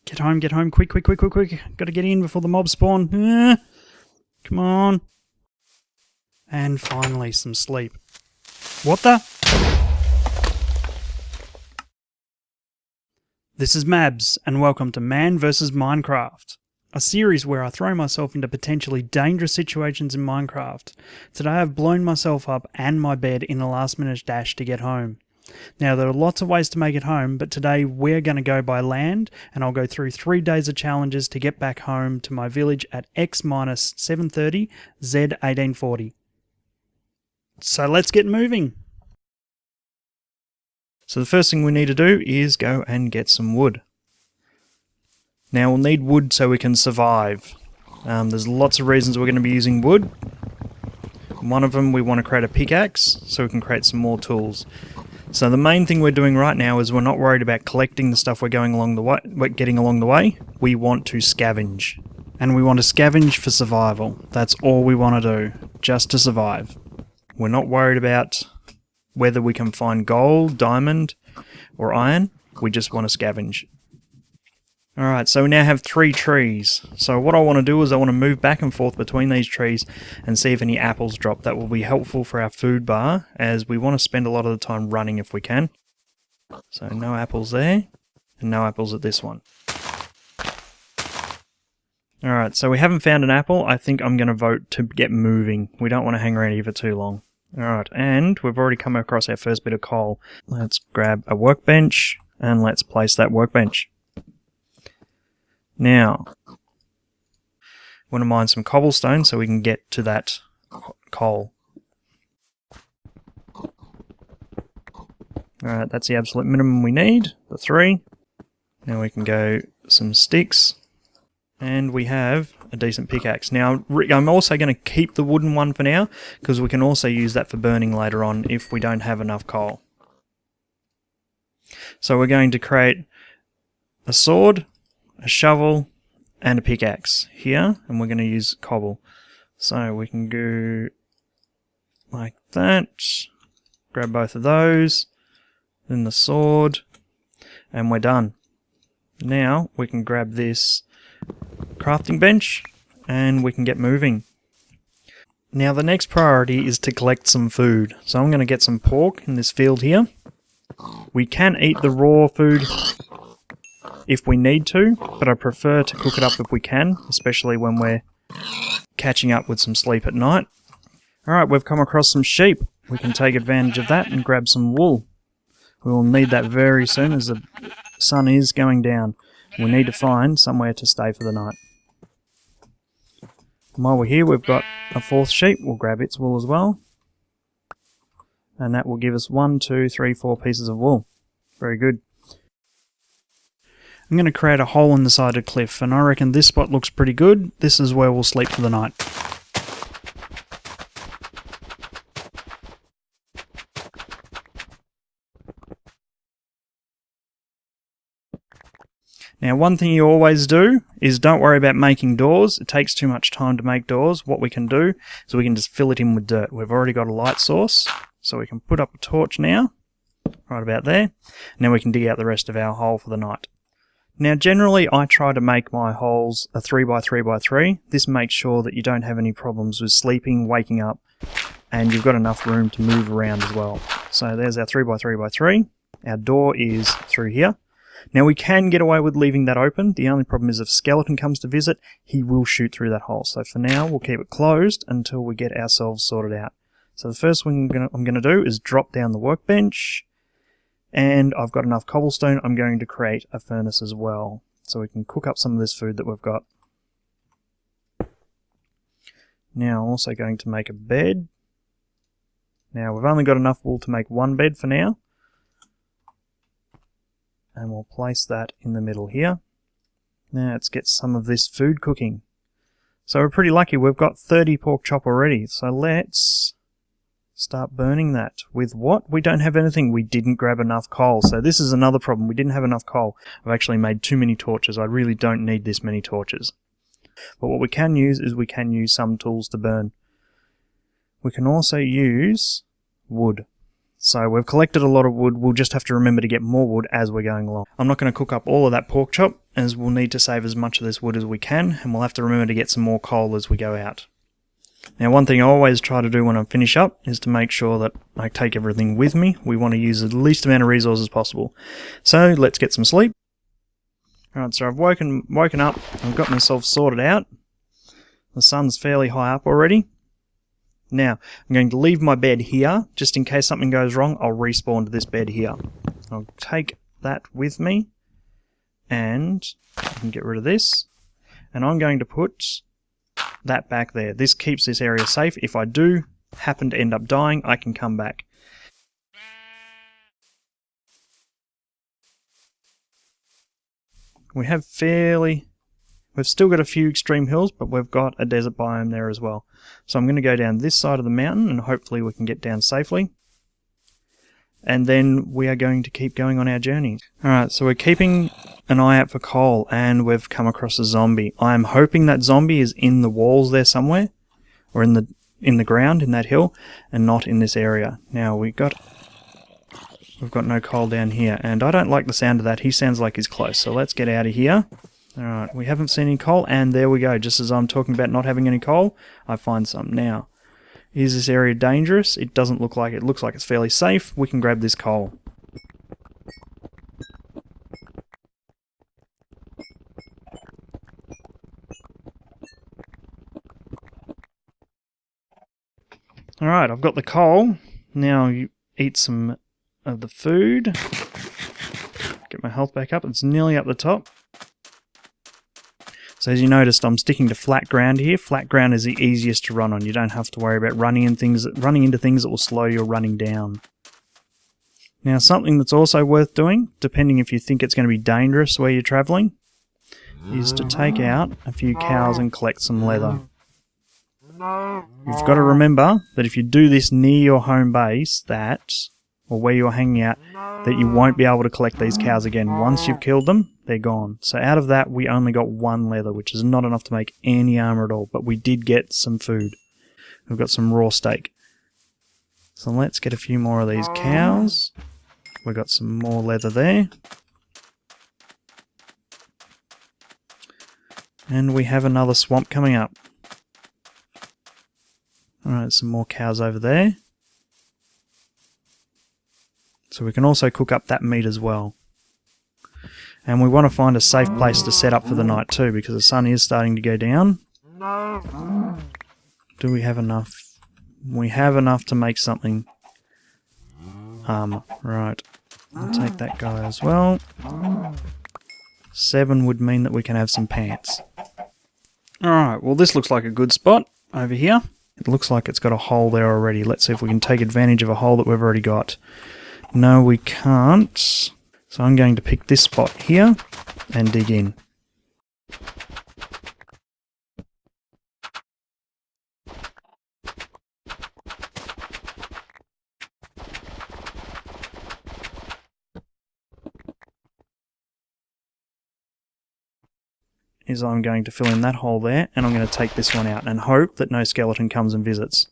Get home, quick. Gotta get in before the mobs spawn. Come on. And finally, some sleep. What the? This is Mabs, and welcome to Man vs. Minecraft, a series where I throw myself into potentially dangerous situations in Minecraft. Today I've blown myself up and my bed in a last minute dash to get home. Now there are lots of ways to make it home, but today we're going to go by land, and I'll go through 3 days of challenges to get back home to my village at X-730 Z1840. So let's get moving! So the first thing we need to do is go and get some wood. Now we'll need wood so we can survive. There's lots of reasons we're going to be using wood. One of them, we want to create a pickaxe so we can create some more tools. So the main thing we're doing right now is we're not worried about collecting the stuff we're getting along the way. We want to scavenge. And we want to scavenge for survival. That's all we want to do, just to survive. We're not worried about whether we can find gold, diamond, or iron. We just want to scavenge. Alright, so we now have 3 trees. So what I want to do is I want to move back and forth between these trees and see if any apples drop. That will be helpful for our food bar, as we want to spend a lot of the time running if we can. So no apples there, and no apples at this one. Alright, so we haven't found an apple. I think I'm going to vote to get moving. We don't want to hang around here for too long. Alright, and we've already come across our first bit of coal. Let's grab a workbench, and let's place that workbench. Now, I want to mine some cobblestone so we can get to that coal. Alright, that's the absolute minimum we need, the 3. Now we can go some sticks, and we have a decent pickaxe. Now, I'm also going to keep the wooden one for now, because we can also use that for burning later on if we don't have enough coal. So we're going to create a sword, a shovel, and a pickaxe here, and we're going to use cobble. So we can go like that, grab both of those, then the sword, and we're done. Now we can grab this crafting bench, and we can get moving. Now the next priority is to collect some food. So I'm going to get some pork in this field here. We can eat the raw food if we need to, but I prefer to cook it up if we can, especially when we're catching up with some sleep at night. Alright, we've come across some sheep. We can take advantage of that and grab some wool. We will need that very soon as the sun is going down. We need to find somewhere to stay for the night. And while we're here, we've got a 4th sheep. We'll grab its wool as well. And that will give us 1, 2, 3, 4 pieces of wool. Very good. I'm going to create a hole in the side of the cliff, and I reckon this spot looks pretty good. This is where we'll sleep for the night. Now, one thing you always do is don't worry about making doors. It takes too much time to make doors. What we can do is we can just fill it in with dirt. We've already got a light source, so we can put up a torch now, right about there. Now we can dig out the rest of our hole for the night. Now generally I try to make my holes a 3x3x3. This makes sure that you don't have any problems with sleeping, waking up, and you've got enough room to move around as well. So there's our 3x3x3. Our door is through here. Now we can get away with leaving that open. The only problem is if a skeleton comes to visit, he will shoot through that hole. So for now we'll keep it closed until we get ourselves sorted out. So the first thing I'm going to do is drop down the workbench. And I've got enough cobblestone, I'm going to create a furnace as well, so we can cook up some of this food that we've got. Now I'm also going to make a bed. Now we've only got enough wool to make 1 bed for now. And we'll place that in the middle here. Now let's get some of this food cooking. So we're pretty lucky, we've got 30 pork chop already, so let's start burning that. With what? We don't have anything. We didn't grab enough coal. So this is another problem. We didn't have enough coal. I've actually made too many torches. I really don't need this many torches. But what we can use is we can use some tools to burn. We can also use wood. So we've collected a lot of wood, we'll just have to remember to get more wood as we're going along. I'm not going to cook up all of that pork chop, as we'll need to save as much of this wood as we can, and we'll have to remember to get some more coal as we go out. Now, one thing I always try to do when I finish up is to make sure that I take everything with me. We want to use the least amount of resources possible. So let's get some sleep. Alright, so I've woken up, I've got myself sorted out. The sun's fairly high up already. Now, I'm going to leave my bed here, just in case something goes wrong. I'll respawn to this bed here. I'll take that with me, and I can get rid of this, and I'm going to put that back there. This keeps this area safe. If I do happen to end up dying, I can come back. We've still got a few extreme hills, but we've got a desert biome there as well. So I'm going to go down this side of the mountain, and hopefully we can get down safely. And then we are going to keep going on our journey. Alright, so we're keeping an eye out for coal, and we've come across a zombie. I am hoping that zombie is in the walls there somewhere, or in the ground, in that hill, and not in this area. Now, we've got no coal down here, and I don't like the sound of that. He sounds like he's close, so let's get out of here. Alright, we haven't seen any coal, and there we go. Just as I'm talking about not having any coal, I find some. Now, is this area dangerous? It doesn't look like it. It looks like it's fairly safe. We can grab this coal. Alright, I've got the coal. Now you eat some of the food. Get my health back up. It's nearly up the top. So as you noticed, I'm sticking to flat ground here. Flat ground is the easiest to run on. You don't have to worry about running into things that will slow your running down. Now, something that's also worth doing, depending if you think it's going to be dangerous where you're travelling, is to take out a few cows and collect some leather. You've got to remember that if you do this near your home base, or where you're hanging out, that you won't be able to collect these cows again. Once you've killed them, they're gone. So out of that, we only got one leather, which is not enough to make any armor at all, but we did get some food. We've got some raw steak. So let's get a few more of these cows. We've got some more leather there. And we have another swamp coming up. Alright, some more cows over there. So we can also cook up that meat as well. And we want to find a safe place to set up for the night too, because the sun is starting to go down. Do we have enough? We have enough to make something. Right. I'll take that guy as well. 7 would mean that we can have some pants. Alright, well this looks like a good spot over here. It looks like it's got a hole there already. Let's see if we can take advantage of a hole that we've already got. No, we can't. So I'm going to pick this spot here and dig in. I'm going to fill in that hole there, and I'm going to take this one out and hope that no skeleton comes and visits.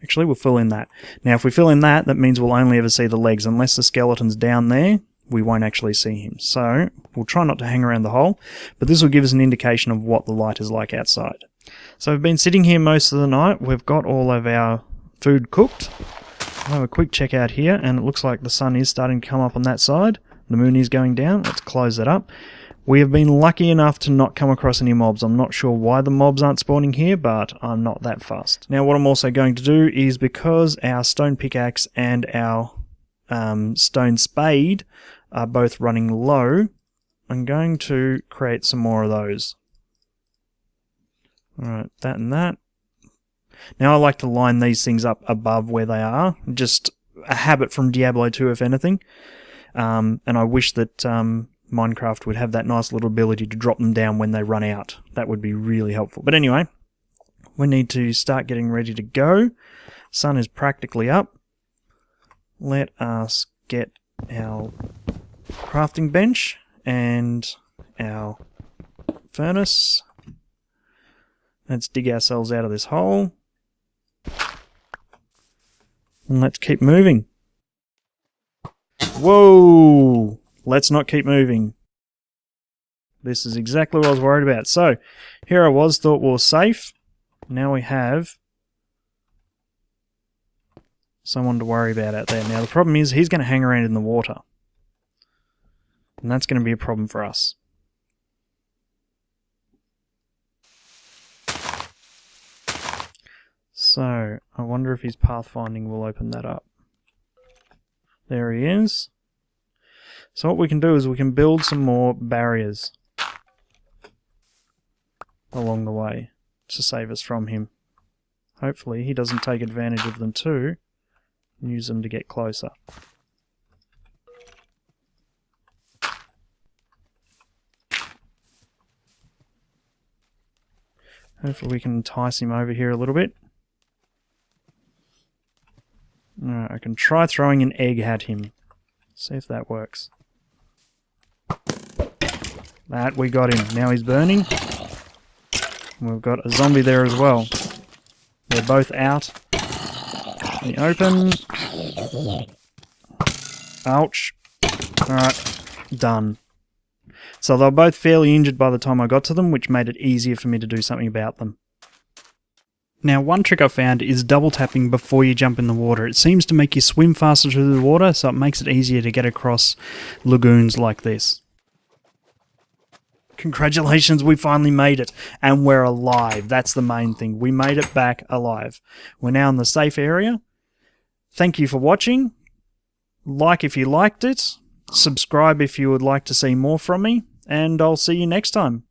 Actually, we'll fill in that. Now, if we fill in that, that means we'll only ever see the legs. Unless the skeleton's down there, we won't actually see him. So, we'll try not to hang around the hole, but this will give us an indication of what the light is like outside. So, we've been sitting here most of the night. We've got all of our food cooked. I'll have a quick check out here, and it looks like the sun is starting to come up on that side. The moon is going down. Let's close that up. We have been lucky enough to not come across any mobs. I'm not sure why the mobs aren't spawning here, but I'm not that fussed. Now what I'm also going to do is, because our stone pickaxe and our stone spade are both running low, I'm going to create some more of those. Alright, that and that. Now I like to line these things up above where they are. Just a habit from Diablo 2 if anything. And I wish that Minecraft would have that nice little ability to drop them down when they run out. That would be really helpful. But anyway, we need to start getting ready to go. Sun is practically up. Let us get our crafting bench and our furnace. Let's dig ourselves out of this hole. And let's keep moving. Whoa! Let's not keep moving. This is exactly what I was worried about. So, here I was, thought we were safe. Now we have someone to worry about out there. Now the problem is he's going to hang around in the water. And that's going to be a problem for us. So, I wonder if his pathfinding will open that up. There he is. So what we can do is we can build some more barriers along the way to save us from him. Hopefully he doesn't take advantage of them too and use them to get closer. Hopefully we can entice him over here a little bit. Alright, I can try throwing an egg at him. See if that works. That, we got him. Now he's burning. We've got a zombie there as well. They're both out in the open. Ouch. Alright, done. So they were both fairly injured by the time I got to them, which made it easier for me to do something about them. Now, one trick I found is double tapping before you jump in the water. It seems to make you swim faster through the water, so it makes it easier to get across lagoons like this. Congratulations, we finally made it, and we're alive. That's the main thing. We made it back alive. We're now in the safe area. Thank you for watching. Like if you liked it. Subscribe if you would like to see more from me, and I'll see you next time.